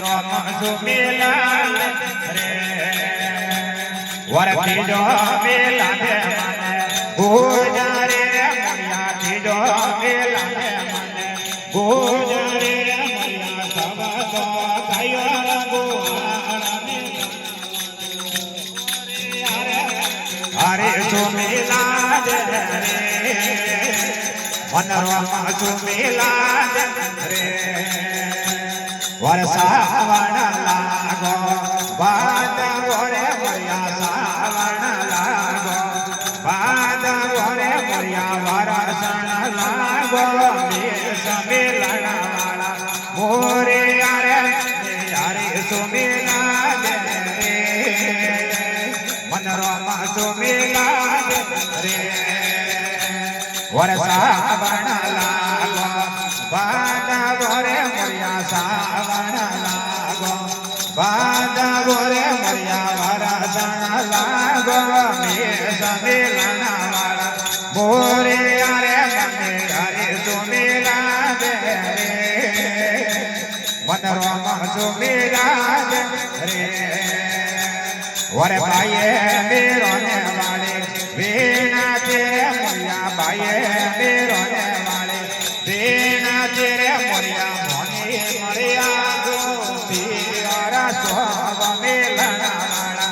રોમ સુમેલા રે વરતી જો મેલા દે મને ભોજારે રે મોરિયા થી જો મેલા દે મને ભોજારે રે મોરિયા સબતો ગાયો ગોવાળાને હરે સુમેલા રે વનરોમાં સુમેલા રે વરસાવણ લાગો બાદવો રે મોરિયા સાવણ લાગો બાદવો રે મોરિયા વરસણ લાગો સમેલણ વાળા મોરિયા રે હરે સુમેલા રે વનરોમાં સુમેલા રે વરસાવણ લાગો બાદવો રે મોરિયા સાવણ લાગો બાદવો રે મોરિયા વરસણ લાગો સમેલણ વાળા મોરિયા રે મને હરે સુમેલા રે વનરોમાં સુમેલા રે વરે ભાઈએ મેરો ને વાળે વીણા તેરે મોરિયા ભાઈએ મેરો ને વાળે વીણા તેરે મોરિયા મોની મોરિયા ગોપી અરા સોવ મેલણ વાળા